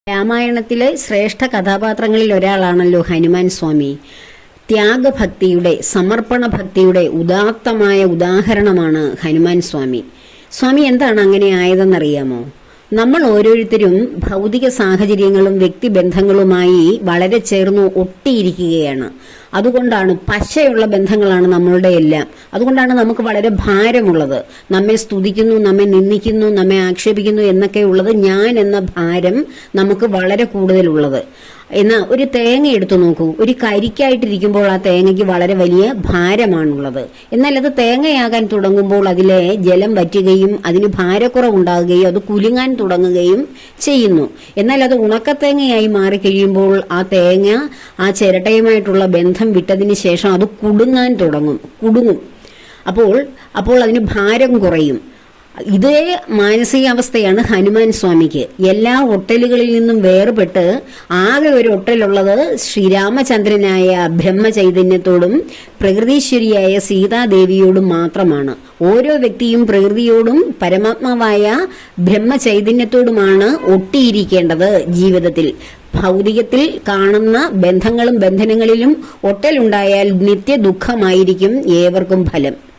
രാമായണത്തിലെ ശ്രേഷ്ഠ കഥാപാത്രങ്ങളിൽ ഒരാളാണല്ലോ ഹനുമാൻ സ്വാമി. ത്യാഗഭക്തിയുടെ, സമർപ്പണ ഭക്തിയുടെ ഉദാത്തമായ ഉദാഹരണമാണ് ഹനുമാൻ സ്വാമി. സ്വാമി എന്താണ് അങ്ങനെ ആയതെന്നറിയാമോ? നമ്മൾ ഓരോരുത്തരും ഭൗതിക സാഹചര്യങ്ങളും വ്യക്തിബന്ധങ്ങളുമായി വളരെ ചേർന്ന് ഒട്ടിയിരിക്കുകയാണ്. അതുകൊണ്ടാണ് പശയുള്ള ബന്ധങ്ങളാണ് നമ്മളുടെ എല്ലാം. അതുകൊണ്ടാണ് നമുക്ക് വളരെ ഭാരമുള്ളത്. നമ്മെ സ്തുതിക്കുന്നു, നമ്മെ നിന്ദിക്കുന്നു, നമ്മെ ആക്ഷേപിക്കുന്നു എന്നൊക്കെ ഉള്ളത് ഞാൻ എന്ന ഭാരം നമുക്ക് വളരെ കൂടുതലുള്ളത്. എന്നാൽ ഒരു തേങ്ങ എടുത്തു നോക്കൂ. ഒരു കരിക്കായിട്ടിരിക്കുമ്പോൾ ആ തേങ്ങയ്ക്ക് വളരെ വലിയ ഭാരമാണുള്ളത്. എന്നാൽ അത് തേങ്ങയാകാൻ തുടങ്ങുമ്പോൾ അതിലെ ജലം വറ്റുകയും അതിന് ഭാരക്കുറവുണ്ടാകുകയും അത് കുലുങ്ങാൻ തുടങ്ങുകയും ചെയ്യുന്നു. എന്നാൽ അത് ഉണക്കത്തേങ്ങയായി മാറിക്കഴിയുമ്പോൾ ആ തേങ്ങ ആ ചിരട്ടയുമായിട്ടുള്ള ബന്ധം വിട്ടതിന് ശേഷം അത് കുടുങ്ങും. അപ്പോൾ അതിന് ഭാരം കുറയും. ഇതേ മാനസികാവസ്ഥയാണ് ഹനുമാൻ സ്വാമിക്ക്. എല്ലാ ഒട്ടലുകളിൽ നിന്നും വേർപെട്ട് ആകെ ഒരു ഒട്ടലുള്ളത് ശ്രീരാമചന്ദ്രനായ ബ്രഹ്മചൈതന്യത്തോടും പ്രകൃതീശ്വരിയായ സീതാദേവിയോടും മാത്രമാണ്. ഓരോ വ്യക്തിയും പ്രകൃതിയോടും പരമാത്മാവായ ബ്രഹ്മചൈതന്യത്തോടുമാണ് ഒട്ടിയിരിക്കേണ്ടത്. ജീവിതത്തിൽ ഭൗതികത്തിൽ കാണുന്ന ബന്ധങ്ങളും ബന്ധനങ്ങളിലും ഒട്ടലുണ്ടായാൽ നിത്യ ദുഃഖമായിരിക്കും ഏവർക്കും ഫലം.